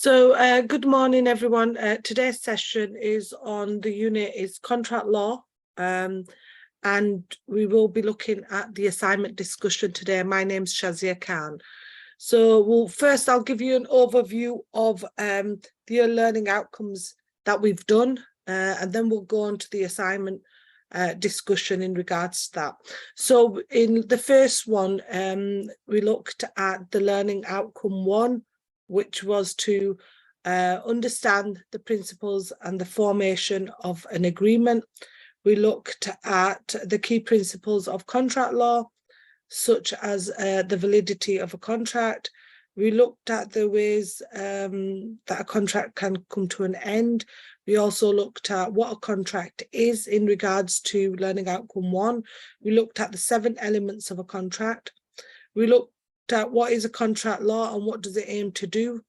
Good morning, everyone. Today's session is on the unit is contract law, and we will be looking at the assignment discussion today. My name's Shazia Khan. First I'll give you an overview of the learning outcomes that we've done, and then we'll go on to the assignment discussion in regards to that. So in the first one, we looked at the learning outcome 1, which was to understand the principles and the formation of an agreement. We looked at the key principles of contract law, such as the validity of a contract. We looked at the ways that a contract can come to an end. We also looked at what a contract is in regards to learning outcome 1. We looked at the 7 elements of a contract. We looked at what is a contract law and what does it aim to do.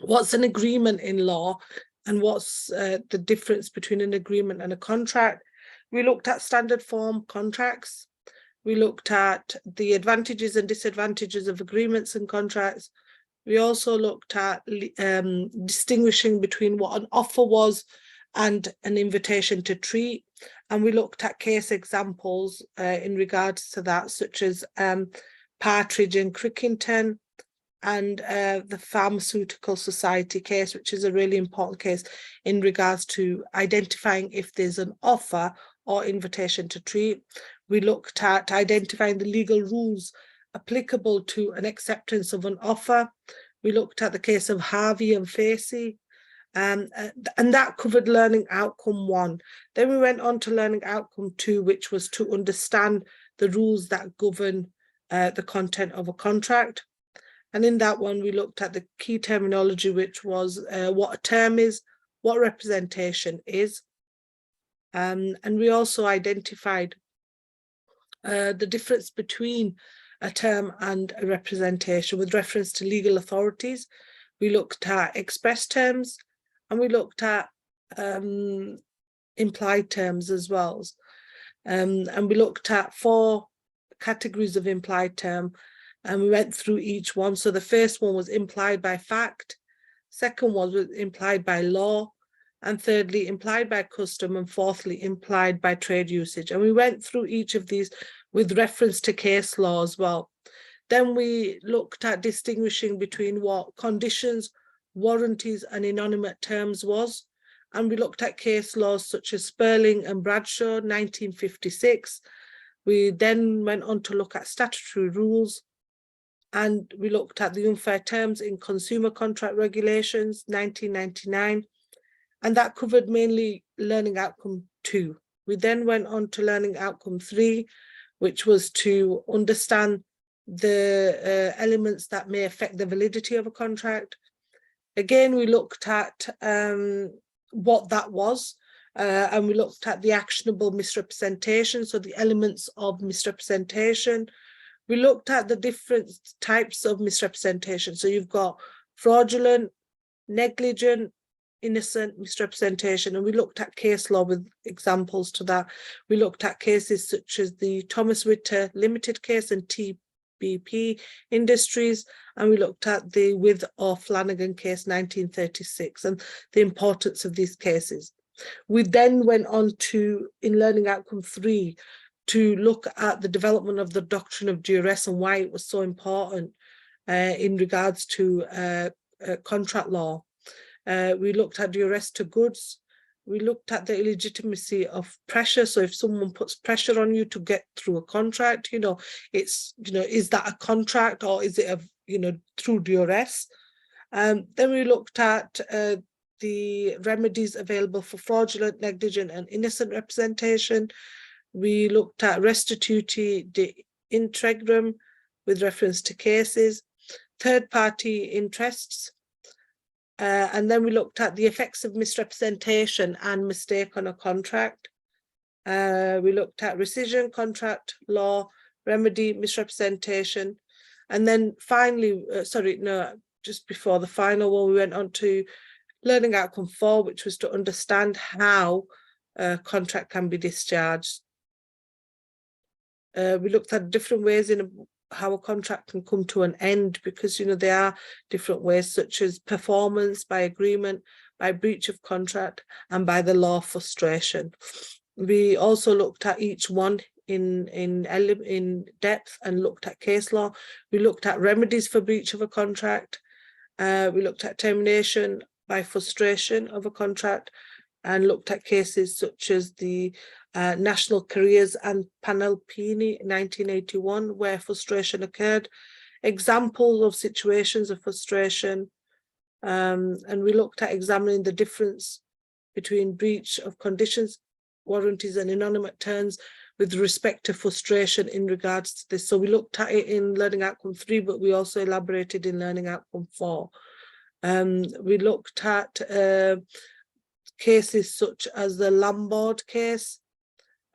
What's an agreement in law and what's the difference between an agreement and a contract. We looked at standard form contracts. We looked at the advantages and disadvantages of agreements and contracts. We also looked at distinguishing between what an offer was and an invitation to treat. And we looked at case examples in regards to that, such as Partridge and Crickington, and the Pharmaceutical Society case, which is a really important case in regards to identifying if there's an offer or invitation to treat. We looked at identifying the legal rules applicable to an acceptance of an offer. We looked at the case of Harvey and Facey, and that covered learning outcome 1. Then we went on to learning outcome 2, which was to understand the rules that govern the content of a contract. And in that one, we looked at the key terminology, which was what a term is, what representation is. And we also identified the difference between a term and a representation with reference to legal authorities. We looked at express terms and we looked at implied terms as well. And we looked at 4 categories of implied term, and we went through each one. So the first one was implied by fact, second one was implied by law, and thirdly implied by custom, and fourthly implied by trade usage. And we went through each of these with reference to case law as well. Then we looked at distinguishing between what conditions, warranties and inanimate terms was, and we looked at case laws such as Sperling and Bradshaw 1956. We then went on to look at statutory rules, and we looked at the unfair terms in consumer contract regulations 1999, and that covered mainly learning outcome 2. We then went on to learning outcome 3, which was to understand the elements that may affect the validity of a contract. Again, we looked at what that was, and we looked at the actionable misrepresentation, so the elements of misrepresentation. We looked at the different types of misrepresentation. So you've got fraudulent, negligent, innocent misrepresentation, and we looked at case law with examples to that. We looked at cases such as the Thomas Witter Limited case and TBP Industries, and we looked at the With or Flanagan case 1936 and the importance of these cases. We then went on to, in learning outcome 3, to look at the development of the doctrine of duress and why it was so important in regards to contract law. We looked at duress to goods. We looked at the illegitimacy of pressure. So if someone puts pressure on you to get through a contract, it's, is that a contract or is it through duress? Then we looked at the remedies available for fraudulent, negligent and innocent representation. We looked at restituti de integrum with reference to cases, third-party interests, and then we looked at the effects of misrepresentation and mistake on a contract. We looked at rescission, contract law, remedy, misrepresentation, and then finally, just before the final one, we went on to learning outcome 4, which was to understand how a contract can be discharged. We looked at different ways in how a contract can come to an end, because, you know, there are different ways, such as performance, by agreement, by breach of contract, and by the law frustration. We also looked at each one in depth and looked at case law. We looked at remedies for breach of a contract. We looked at termination by frustration of a contract, and looked at cases such as the National Careers and Panalpini 1981, where frustration occurred, examples of situations of frustration, and we looked at examining the difference between breach of conditions, warranties, and inanimate terms with respect to frustration in regards to this. So we looked at it in Learning Outcome 3, but we also elaborated in Learning Outcome 4. We looked at cases such as the Lombard case,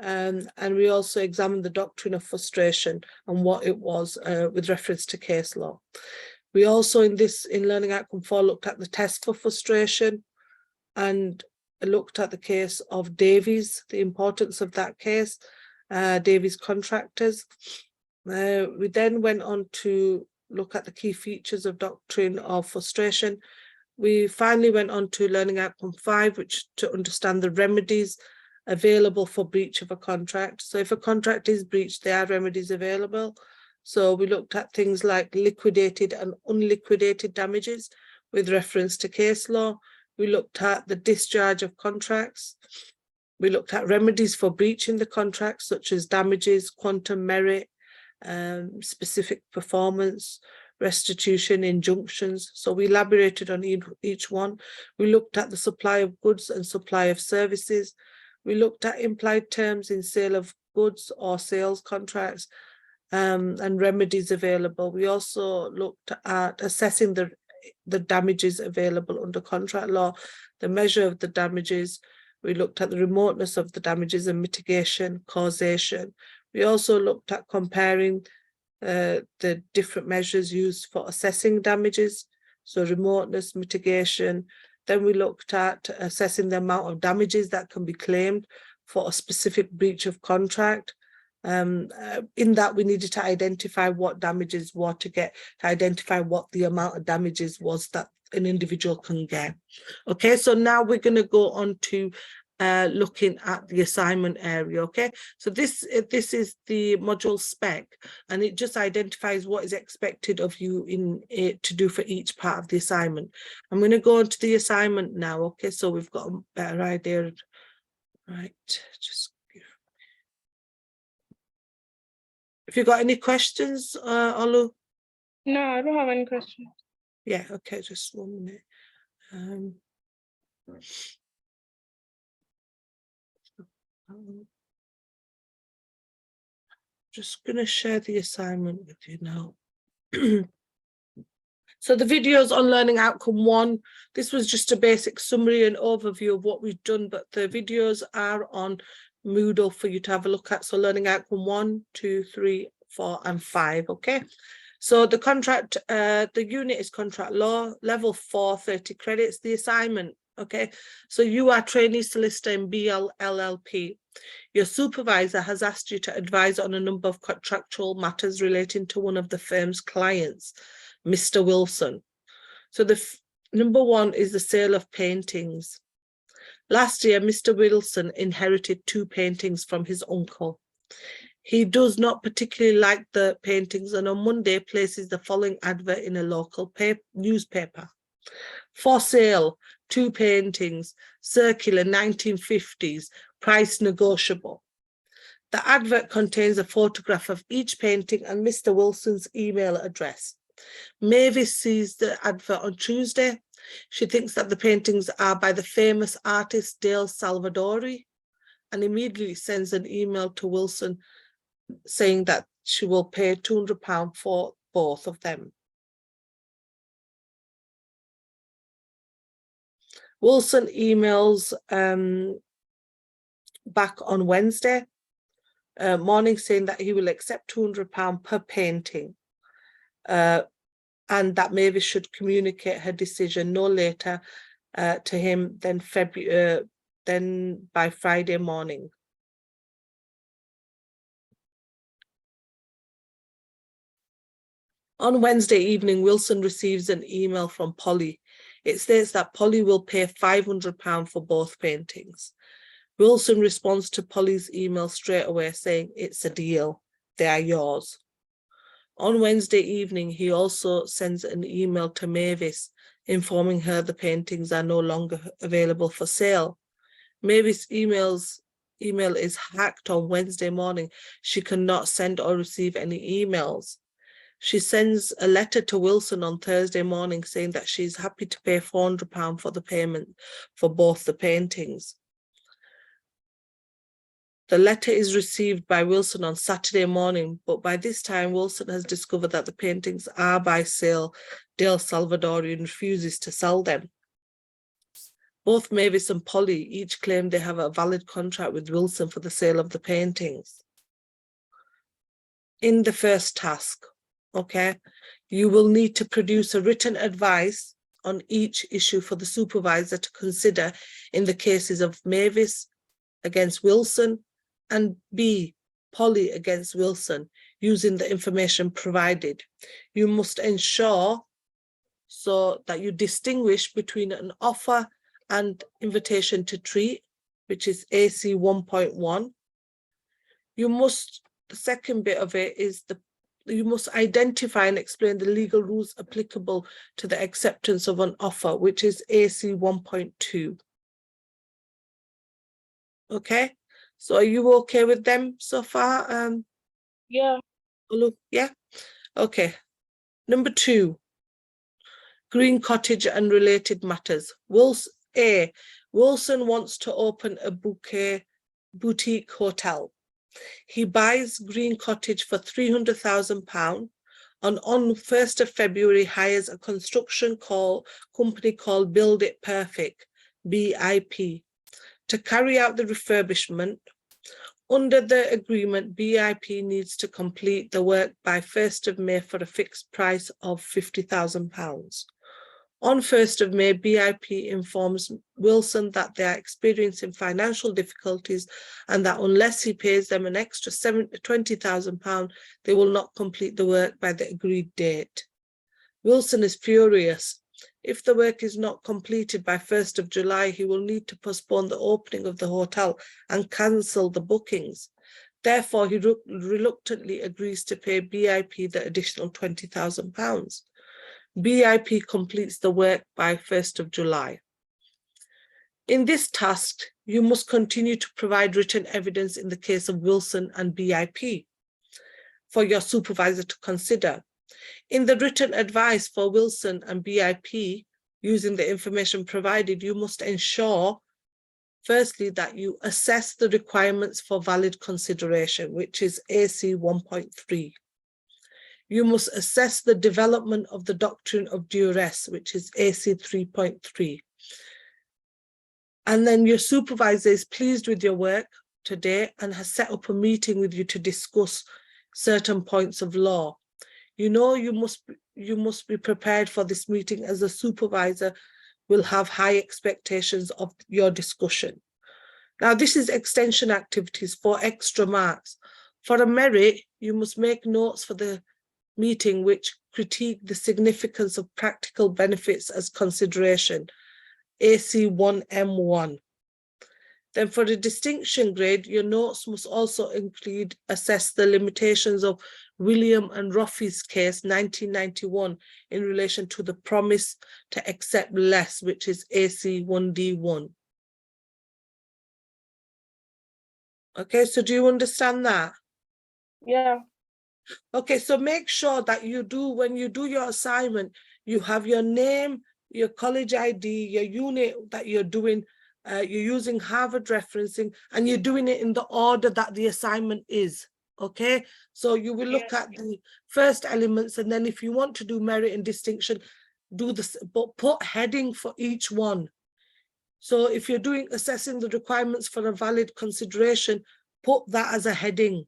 and we also examined the doctrine of frustration and what it was with reference to case law. We also in Learning Outcome 4 looked at the test for frustration and looked at the case of Davies, the importance of that case, Davies contractors. We then went on to look at the key features of doctrine of frustration. We finally went on to Learning Outcome 5, which to understand the remedies available for breach of a contract. So if a contract is breached, there are remedies available. So we looked at things like liquidated and unliquidated damages with reference to case law. We looked at the discharge of contracts. We looked at remedies for breaching the contract, such as damages, quantum merit, specific performance, restitution, injunctions. So we elaborated on each one. We looked at the supply of goods and supply of services. We looked at implied terms in sale of goods or sales contracts, and remedies available. We also looked at assessing the damages available under contract law, the measure of the damages. We looked at the remoteness of the damages and mitigation, causation. We also looked at comparing the different measures used for assessing damages, so remoteness, mitigation. Then we looked at assessing the amount of damages that can be claimed for a specific breach of contract. In that, we needed to identify what damages were to identify what the amount of damages was that an individual can get. Okay, so now we're going to go on to looking at the assignment area. Okay, so this is the module spec, and it just identifies what is expected of you in it to do for each part of the assignment. I'm going to go on to the assignment now. Okay, so we've got a better idea. Right, just if you've got any questions, Olu? No, I don't have any questions. Yeah, okay, just 1 minute. Just going to share the assignment with you now. So the videos on Learning Outcome 1, this was just a basic summary and overview of what we've done, but the videos are on Moodle for you to have a look at. So Learning Outcome 1, 2, 3, 4, and 5, okay? So the contract, the unit is contract law, level 4, 30 credits, the assignment, okay? So you are trainee solicitor in BLLP. Your supervisor has asked you to advise on a number of contractual matters relating to one of the firm's clients, Mr. Wilson. So the number 1 is the sale of paintings. Last year, Mr. Wilson inherited 2 paintings from his uncle. He does not particularly like the paintings, and on Monday places the following advert in a local newspaper. For sale, 2 paintings, circular 1950s, price negotiable. The advert contains a photograph of each painting and Mr. Wilson's email address. Mavis sees the advert on Tuesday. She thinks that the paintings are by the famous artist Dale Salvadori, and immediately sends an email to Wilson saying that she will pay £200 for both of them. Wilson emails back on Wednesday morning saying that he will accept £200 per painting, and that Mavis should communicate her decision no later to him than by Friday morning. On Wednesday evening, Wilson receives an email from Polly. It states that Polly will pay £500 for both paintings. Wilson responds to Polly's email straight away saying, it's a deal, they are yours. On Wednesday evening, he also sends an email to Mavis informing her the paintings are no longer available for sale. Mavis' email is hacked on Wednesday morning. She cannot send or receive any emails. She sends a letter to Wilson on Thursday morning saying that she's happy to pay £400 for the payment for both the paintings. The letter is received by Wilson on Saturday morning, but by this time, Wilson has discovered that the paintings are by sale. Dale Salvadorian refuses to sell them. Both Mavis and Polly each claim they have a valid contract with Wilson for the sale of the paintings. In the first task, okay, you will need to produce a written advice on each issue for the supervisor to consider in the cases of Mavis against Wilson and B, Polly against Wilson, using the information provided. You must ensure so that you distinguish between an offer and invitation to treat, which is AC 1.1. The second bit of it is you must identify and explain the legal rules applicable to the acceptance of an offer, which is AC 1.2. Okay, so are you okay with them so far? Yeah. Yeah, okay. Number 2, Green Cottage and related matters. Wilson wants to open a boutique hotel. He buys Green Cottage for £300,000 and on 1st of February hires a construction company called Build It Perfect, BIP, to carry out the refurbishment. Under the agreement, BIP needs to complete the work by 1st of May for a fixed price of £50,000. On 1st of May, BIP informs Wilson that they are experiencing financial difficulties and that unless he pays them an extra £20,000, they will not complete the work by the agreed date. Wilson is furious. If the work is not completed by 1st of July, he will need to postpone the opening of the hotel and cancel the bookings. Therefore, he reluctantly agrees to pay BIP the additional £20,000. BIP completes the work by 1st of July. In this task, you must continue to provide written evidence in the case of Wilson and BIP for your supervisor to consider. In the written advice for Wilson and BIP, using the information provided, you must ensure, firstly, that you assess the requirements for valid consideration, which is AC 1.3. You must assess the development of the doctrine of duress, which is AC 3.3. And then your supervisor is pleased with your work today and has set up a meeting with you to discuss certain points of law. You know you must be prepared for this meeting, as a supervisor will have high expectations of your discussion. Now, this is extension activities for extra marks. For a merit, you must make notes for the meeting which critique the significance of practical benefits as consideration, AC 1M1. Then for the distinction grade, your notes must also include assess the limitations of William and Ruffy's case 1991 in relation to the promise to accept less, which is AC 1D1. Okay, so do you understand that? Yeah. Okay, so make sure that when you do your assignment, you have your name, your college ID, your unit that you're doing, you're using Harvard referencing, and you're doing it in the order that the assignment is, okay? So you will look at the first elements, and then if you want to do merit and distinction, do this, but put heading for each one. So if you're doing assessing the requirements for a valid consideration, put that as a heading,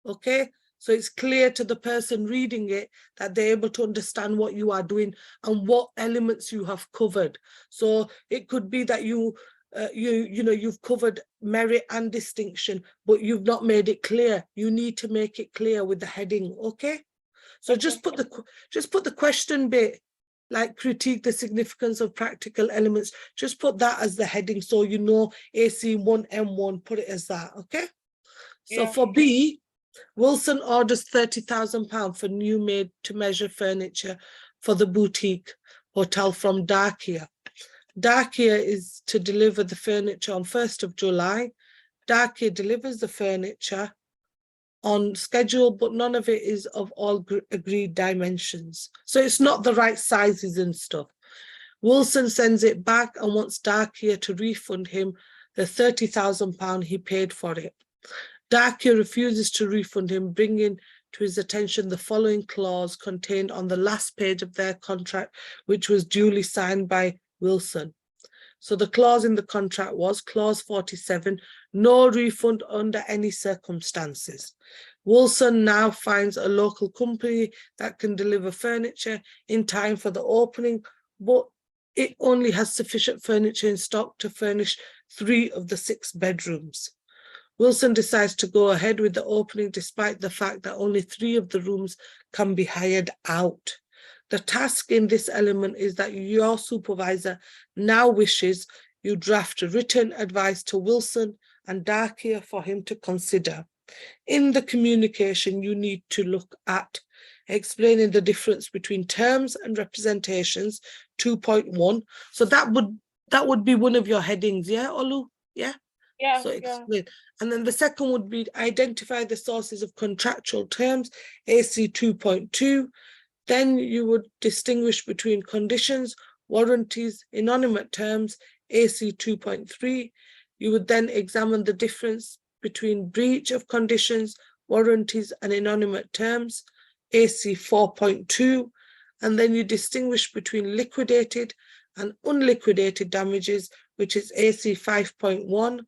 okay? So it's clear to the person reading it that they're able to understand what you are doing and what elements you have covered. So it could be that you've covered merit and distinction, but you've not made it clear. You need to make it clear with the heading, okay? So Okay. just put the question bit, like critique the significance of practical elements. Just put that as the heading, so you know AC1M1. Put it as that, okay? So Yeah. for B, Wilson orders £30,000 for new made-to-measure furniture for the boutique hotel from Darkia. Darkia is to deliver the furniture on 1st of July. Darkia delivers the furniture on schedule, but none of it is of all agreed dimensions. So it's not the right sizes and stuff. Wilson sends it back and wants Darkia to refund him the £30,000 he paid for it. Darkia refuses to refund him, bringing to his attention the following clause contained on the last page of their contract, which was duly signed by Wilson. So the clause in the contract was clause 47, no refund under any circumstances. Wilson now finds a local company that can deliver furniture in time for the opening, but it only has sufficient furniture in stock to furnish 3 of the 6 bedrooms. Wilson decides to go ahead with the opening despite the fact that only 3 of the rooms can be hired out. The task in this element is that your supervisor now wishes you draft a written advice to Wilson and Darkia for him to consider. In the communication, you need to look at explaining the difference between terms and representations, 2.1. So that would be one of your headings, yeah, Olu? Yeah? Yeah. So Yeah. explain. And then the second would be identify the sources of contractual terms, AC 2.2. Then you would distinguish between conditions, warranties, inanimate terms, AC 2.3. You would then examine the difference between breach of conditions, warranties, and inanimate terms, AC 4.2. And then you distinguish between liquidated and unliquidated damages, which is AC 5.1.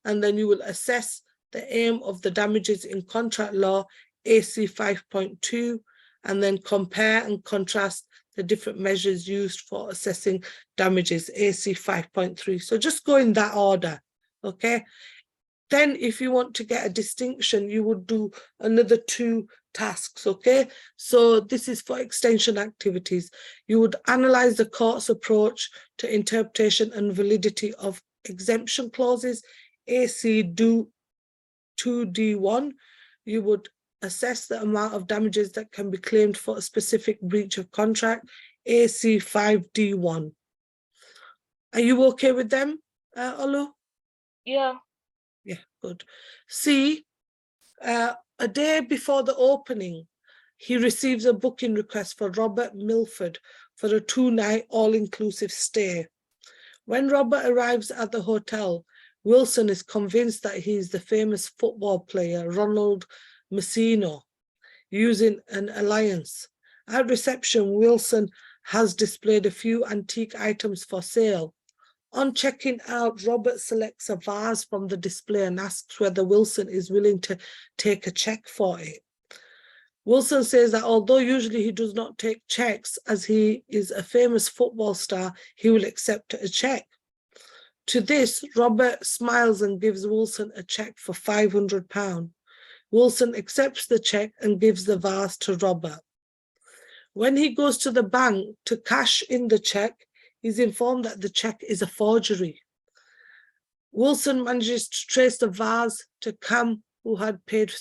And then you will assess the aim of the damages in contract law, AC 5.2, and then compare and contrast the different measures used for assessing damages, AC 5.3. So just go in that order, okay? Then if you want to get a distinction, you would do another 2 tasks, okay? So this is for extension activities. You would analyze the court's approach to interpretation and validity of exemption clauses, AC 2D1. You would assess the amount of damages that can be claimed for a specific breach of contract, AC 5D1. Are you okay with them, Olu? Yeah. Yeah, good. C, a day before the opening, he receives a booking request for Robert Milford for a 2-night all-inclusive stay. When Robert arrives at the hotel, Wilson is convinced that he is the famous football player Ronald Messino, using an alliance. At reception, Wilson has displayed a few antique items for sale. On checking out, Robert selects a vase from the display and asks whether Wilson is willing to take a check for it. Wilson says that although usually he does not take checks, as he is a famous football star, he will accept a check. To this, Robert smiles and gives Wilson a check for £500. Wilson accepts the check and gives the vase to Robert. When he goes to the bank to cash in the check, he's informed that the check is a forgery. Wilson manages to trace the vase to Cam, who had paid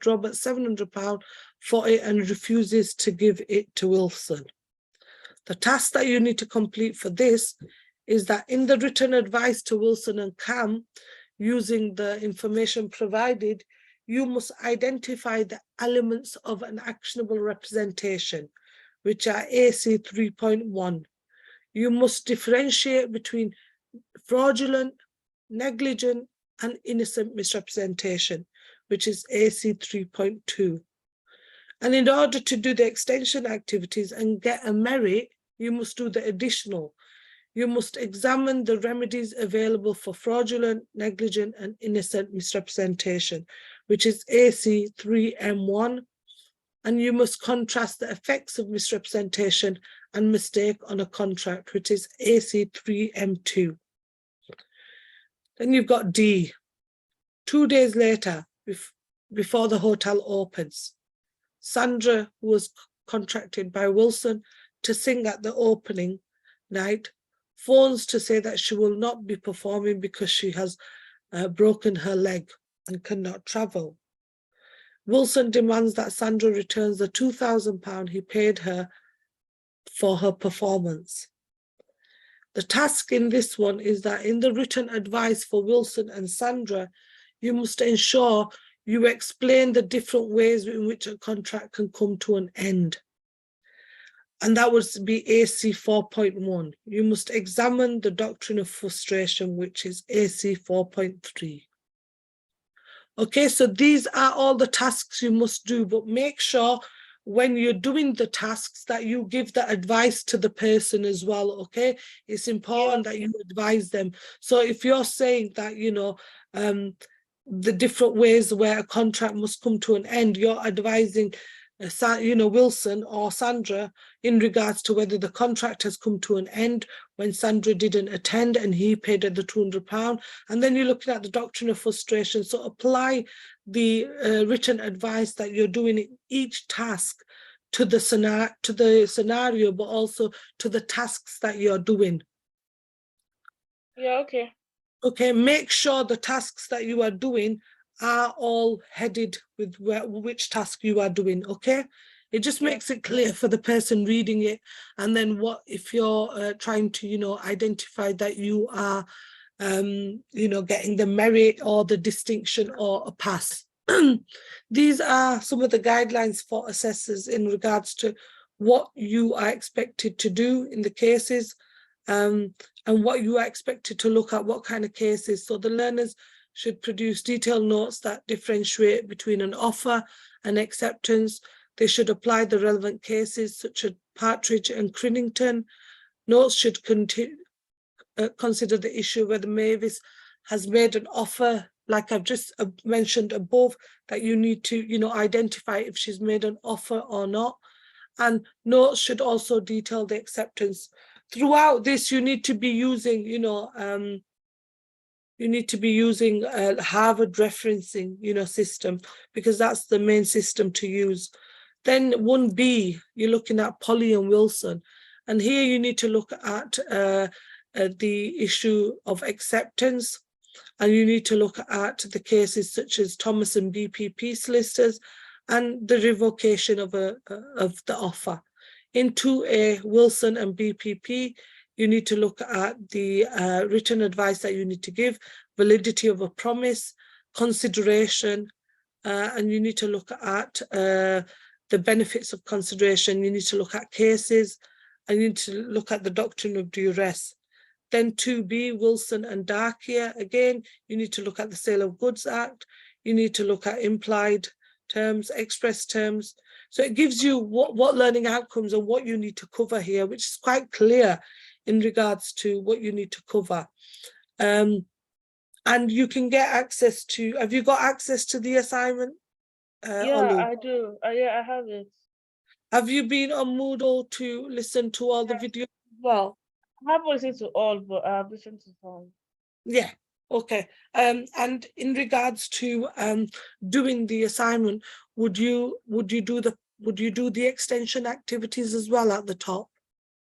Robert £700 for it and refuses to give it to Wilson. The task that you need to complete for this is that in the written advice to Wilson and Cam, using the information provided, you must identify the elements of an actionable representation, which are AC 3.1. You must differentiate between fraudulent, negligent, and innocent misrepresentation, which is AC 3.2. And in order to do the extension activities and get a merit, you must do the additional. You must examine the remedies available for fraudulent, negligent, and innocent misrepresentation, which is AC 3M1. And you must contrast the effects of misrepresentation and mistake on a contract, which is AC 3M2. Then you've got D, 2 days later, before the hotel opens. Sandra, who was contracted by Wilson to sing at the opening night, phones to say that she will not be performing because she has broken her leg and cannot travel. Wilson demands that Sandra returns the £2,000 he paid her for her performance. The task in this one is that in the written advice for Wilson and Sandra, you must ensure you explain the different ways in which a contract can come to an end. And that would be AC 4.1. You must examine the doctrine of frustration, which is AC 4.3. Okay, so these are all the tasks you must do, but make sure when you're doing the tasks that you give the advice to the person as well, okay? It's important that you advise them. So if you're saying that, you know, the different ways where a contract must come to an end, you're advising, you know, Wilson or Sandra in regards to whether the contract has come to an end when Sandra didn't attend and he paid her the £200. And then you're looking at the doctrine of frustration. So apply the written advice that you're doing in each task to the scenario, but also to the tasks that you're doing. Yeah, okay. Okay, make sure the tasks that you are doing are all headed with which task you are doing, okay? It just makes it clear for the person reading it. And then what if you're trying to, you know, identify that you are, you know, getting the merit or the distinction or a pass. These are some of the guidelines for assessors in regards to what you are expected to do in the cases, and what you are expected to look at, what kind of cases. So the learners should produce detailed notes that differentiate between an offer and acceptance. They should apply the relevant cases such as Partridge and Crinnington. Notes should consider the issue whether Mavis has made an offer, like I've just mentioned above, that you need to, you know, identify if she's made an offer or not. And notes should also detail the acceptance. Throughout this, you need to be using, you know, you need to be using a Harvard referencing, you know, system, because that's the main system to use. Then 1B, you're looking at Polly and Wilson. And here you need to look at the issue of acceptance. And you need to look at the cases such as Thomas and BPP solicitors and the revocation of the offer. In 2A, Wilson and BPP, you need to look at the written advice that you need to give, validity of a promise, consideration, and you need to look at the benefits of consideration. You need to look at cases, and you need to look at the doctrine of duress. Then 2B, Wilson and Darkia, again, you need to look at the Sale of Goods Act. You need to look at implied terms, express terms. So it gives you what learning outcomes and what you need to cover here, which is quite clear in regards to what you need to cover. And you can get access to, have you got access to the assignment? Yeah, Olu? I do. Yeah, I have it. Have you been on Moodle to listen to all the videos as well? I haven't listened to all, but I've listened to some. Yeah, okay. And in regards to doing the assignment, would you do the extension activities as well at the top?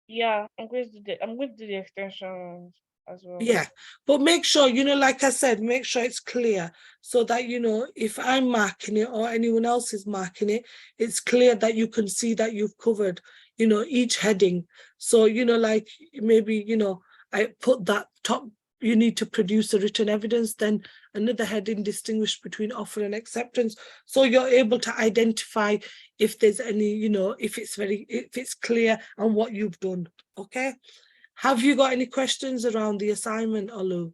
Yeah, I'm going to do the extension as well. Yeah, but make sure, you know, like I said, make sure it's clear so that, you know, if I'm marking it or anyone else is marking it, it's clear that you can see that you've covered, you know, each heading. So, you know, like maybe, you know, I put that top, you need to produce a written evidence, then another heading distinguish between offer and acceptance. So you're able to identify if there's any, you know, if it's clear and what you've done, okay? Have you got any questions around the assignment, Olu?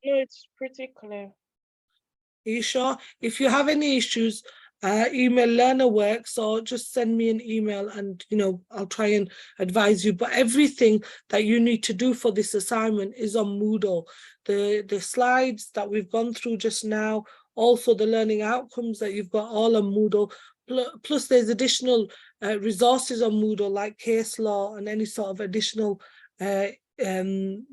No, it's pretty clear. Are you sure? If you have any issues, email LearnerWorks or just send me an email and, you know, I'll try and advise you. But everything that you need to do for this assignment is on Moodle. The slides that we've gone through just now, also the learning outcomes that you've got all on Moodle. Plus there's additional resources on Moodle like case law and any sort of additional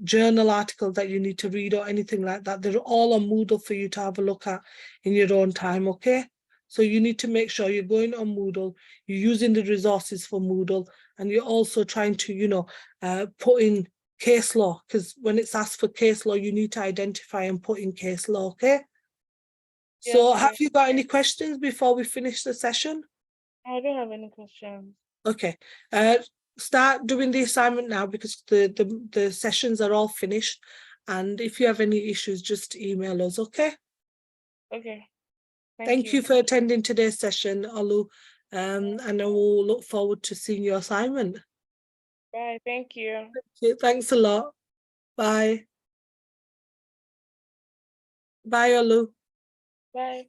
journal articles that you need to read or anything like that. They're all on Moodle for you to have a look at in your own time, okay? So you need to make sure you're going on Moodle, you're using the resources for Moodle, and you're also trying to, you know, put in case law, because when it's asked for case law, you need to identify and put in case law, okay? Yeah, So okay. have you got any questions before we finish the session? I don't have any questions. Okay, start doing the assignment now, because the sessions are all finished. And if you have any issues, just email us, okay? Okay. Thank you for attending today's session, Olu. And I will look forward to seeing your assignment. Bye. Thank you. Okay, thanks a lot. Bye. Bye, Olu. Bye.